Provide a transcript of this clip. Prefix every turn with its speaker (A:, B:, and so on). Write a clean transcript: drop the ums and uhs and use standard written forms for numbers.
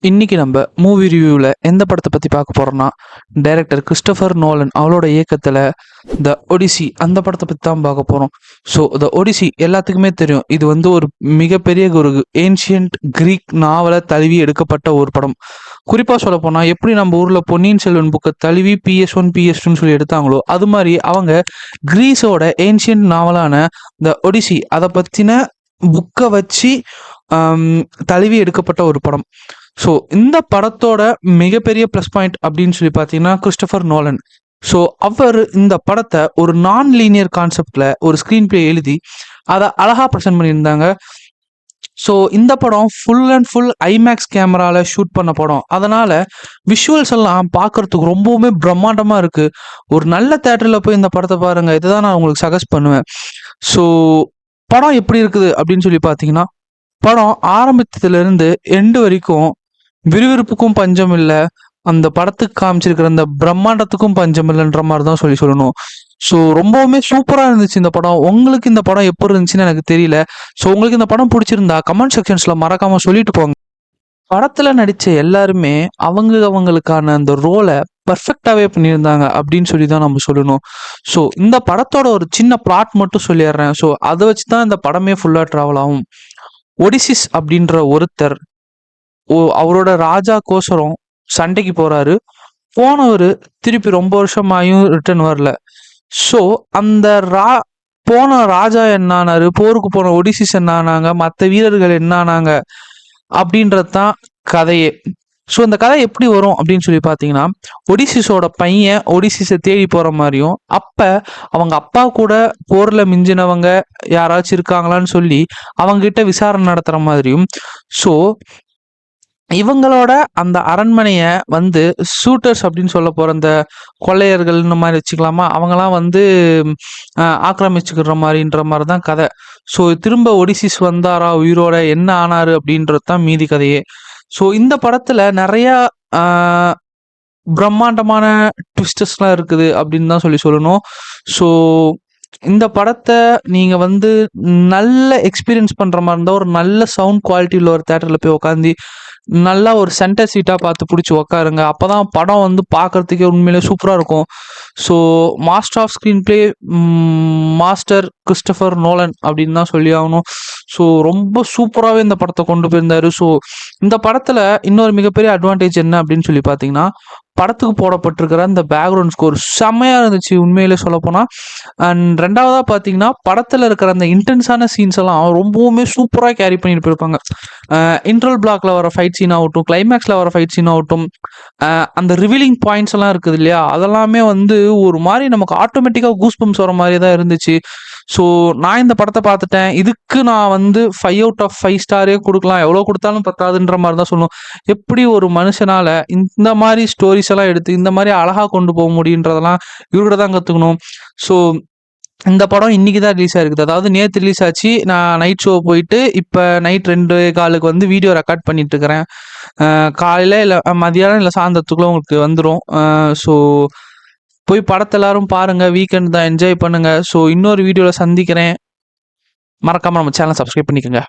A: இன்னைக்கு நம்ம மூவி ரிவ்யூவில் எந்த படத்தை பற்றி பார்க்க போகிறோம்னா டைரக்டர் கிறிஸ்டோஃபர் நோலன் அவளோட இயக்கத்தில் த ஒடிசி அந்த படத்தை பற்றி தான் பார்க்க போகிறோம். ஸோ த ஒடிசி எல்லாத்துக்குமே தெரியும். இது வந்து ஒரு மிகப்பெரிய ஒரு ஏன்ஷியன்ட் கிரீக் நாவலை தழுவி எடுக்கப்பட்ட ஒரு படம். குறிப்பாக சொல்ல போனால் எப்படி நம்ம ஊரில் பொன்னியின் செல்வன் புக்கை தழுவி PS1 PS2ன்னு சொல்லி எடுத்தாங்களோ அது மாதிரி அவங்க கிரீஸோட ஏன்ஷியன்ட் நாவலான த ஒடிசி அதை பற்றின புக்கை வச்சு தழுவி எடுக்கப்பட்ட ஒரு படம். ஸோ இந்த படத்தோட மிகப்பெரிய ப்ளஸ் பாயிண்ட் அப்படின்னு சொல்லி பார்த்தீங்கன்னா கிறிஸ்டோஃபர் நோலன். ஸோ அவர் இந்த படத்தை ஒரு நான் லீனியர் கான்செப்டில் ஒரு ஸ்க்ரீன் பிளே எழுதி அதை அழகாக ப்ரெசென்ட் பண்ணியிருந்தாங்க. ஸோ இந்த படம் ஃபுல் அண்ட் ஃபுல் ஐமேக்ஸ் கேமராவில் ஷூட் பண்ண படம். அதனால் விஷுவல்ஸ் எல்லாம் பார்க்குறதுக்கு ரொம்பவுமே பிரம்மாண்டமாக இருக்குது. ஒரு நல்ல தேட்டரில் போய் இந்த படத்தை பாருங்கள், இதுதான் நான் உங்களுக்கு சஜஸ்ட் பண்ணுவேன். ஸோ படம் எப்படி இருக்குது அப்படின்னு சொல்லி பார்த்தீங்கன்னா, படம் ஆரம்பத்திலிருந்து எண்டு வரைக்கும் விறுவிறுப்புக்கும் பஞ்சம் இல்லை, அந்த படத்துக்கு காமிச்சிருக்கிற அந்த பிரம்மாண்டத்துக்கும் பஞ்சம் இல்லைன்ற மாதிரி தான் சொல்லணும். ஸோ ரொம்பவுமே சூப்பராக இருந்துச்சு இந்த படம். உங்களுக்கு இந்த படம் எப்படி இருந்துச்சுன்னு எனக்கு தெரியல. ஸோ உங்களுக்கு இந்த படம் பிடிச்சிருந்தா கமெண்ட் செக்ஷன்ஸில் மறக்காமல் சொல்லிட்டு போங்க. படத்தில் நடித்த எல்லாருமே அவங்களுக்கான அந்த ரோலை பர்ஃபெக்டாகவே பண்ணியிருந்தாங்க அப்படின்னு சொல்லி தான் நம்ம சொல்லணும். ஸோ இந்த படத்தோட ஒரு சின்ன பிளாட் மட்டும் சொல்லிடுறேன். ஸோ அதை வச்சு தான் இந்த படமே ஃபுல்லாக ட்ராவல் ஆகும். ஒடிசிஸ் அப்படின்ற ஒருத்தர் அவரோட ராஜா கோசரம் சண்டைக்கு போறாரு. போனவர் திருப்பி ரொம்ப வருஷமாயும் ரிட்டர்ன் வரல. ஸோ அந்த போன ராஜா என்ன ஆனாரு, போருக்கு போன ஒடிசிஸ் என்ன ஆனாங்க, மற்ற வீரர்கள் என்ன ஆனாங்க அப்படின்றது தான் கதையே. ஸோ இந்த கதை எப்படி வரும் அப்படின்னு சொல்லி பார்த்தீங்கன்னா, ஒடிசிஸோட பையன் ஒடிசிஸை தேடி போகிற மாதிரியும், அப்போ அவங்க அப்பா கூட போரில் மிஞ்சினவங்க யாராச்சும் இருக்காங்களான்னு சொல்லி அவங்ககிட்ட விசாரணை நடத்துகிற மாதிரியும், ஸோ இவங்களோட அந்த அரண்மனையை வந்து ஷூட்டர்ஸ் அப்படின்னு சொல்ல போகிற அந்த கொள்ளையர்கள் இந்த மாதிரி வச்சுக்கலாமா, அவங்களாம் வந்து ஆக்கிரமிச்சுக்கிற மாதிரின்ற மாதிரி தான் கதை. ஸோ திரும்ப ஒடிசிஸ் வந்தாரா உயிரோட, என்ன ஆனாரு அப்படின்றது தான் மீதி கதையே. ஸோ இந்த படத்தில் நிறையா பிரம்மாண்டமான ட்விஸ்டர்ஸ்லாம் இருக்குது அப்படின்னு தான் சொல்லணும். ஸோ இந்த படத்தை நீங்கள் வந்து நல்ல எக்ஸ்பீரியன்ஸ் பண்ணுற மாதிரி இருந்தால் ஒரு நல்ல சவுண்ட் குவாலிட்டியில் ஒரு தேட்டரில் போய் உட்காந்து நல்லா ஒரு சென்டர் சீட்டாக பார்த்து பிடிச்சி உக்காருங்க. அப்போ தான் படம் வந்து பார்க்குறதுக்கே உண்மையிலே சூப்பராக இருக்கும். So master of screenplay master Christopher Nolan அப்படின்னு தான் சொல்லி ஆகணும். ஸோ ரொம்ப சூப்பராகவே இந்த படத்தை கொண்டு போயிருந்தார். ஸோ இந்த படத்தில் இன்னொரு மிகப்பெரிய அட்வான்டேஜ் என்ன அப்படின்னு சொல்லி பார்த்தீங்கன்னா, படத்துக்கு போடப்பட்டிருக்கிற அந்த பேக்ரவுண்ட் ஸ்கோர் செம்மையாக இருந்துச்சு உண்மையிலே சொல்லப்போனால். அண்ட் ரெண்டாவதாக பார்த்தீங்கன்னா, படத்தில் இருக்கிற அந்த இன்டென்ஸான சீன்ஸ் எல்லாம் ரொம்பவுமே சூப்பராக கேரி பண்ணிட்டு போயிருப்பாங்க. இன்ட்ரல் பிளாக்ல வர ஃபைட் சீன் ஆகட்டும், கிளைமேக்ஸில் வர ஃபைட் சீன் ஆகட்டும், அந்த ரிவீலிங் பாயிண்ட்ஸ் எல்லாம் இருக்குது இல்லையா, அதெல்லாமே வந்து ஒரு மாதிரி நமக்கு ஆட்டோமேட்டிக்காக கூஸ் பம்ப்ஸ் வர மாதிரி தான் இருந்துச்சு. ஸோ நான் இந்த படத்தை பார்த்துட்டேன். இதுக்கு நான் வந்து 5 out of 5 ஸ்டாரே கொடுக்கலாம், எவ்வளோ கொடுத்தாலும் பத்தாதுன்ற மாதிரி தான் சொல்லணும். எப்படி ஒரு மனுஷனால் இந்த மாதிரி ஸ்டோரிஸ் எல்லாம் எடுத்து இந்த மாதிரி அழகாக கொண்டு போக முடியுன்றதெல்லாம் இவர்கிட்ட தான் கற்றுக்கணும். ஸோ இந்த படம் இன்னைக்கு தான் ரிலீஸ் ஆயிருக்குது. அதாவது நேற்று ரிலீஸ் ஆச்சு. நான் நைட் ஷோ போயிட்டு இப்போ நைட் 2:15 வந்து வீடியோ ரெக்கார்ட் பண்ணிட்டு இருக்கிறேன். காலையில் இல்லை மதியானம் இல்லை சாயந்தரத்துக்குள்ள உங்களுக்கு வந்துடும். ஸோ போய் படத்தை எல்லாரும் பாருங்க, வீக்கெண்ட் தான், என்ஜாய் பண்ணுங்க. ஸோ இன்னொரு வீடியோவில் சந்திக்கிறேன். மறக்காம நம்ம சேனல் சப்ஸ்கிரைப் பண்ணிக்கோங்க.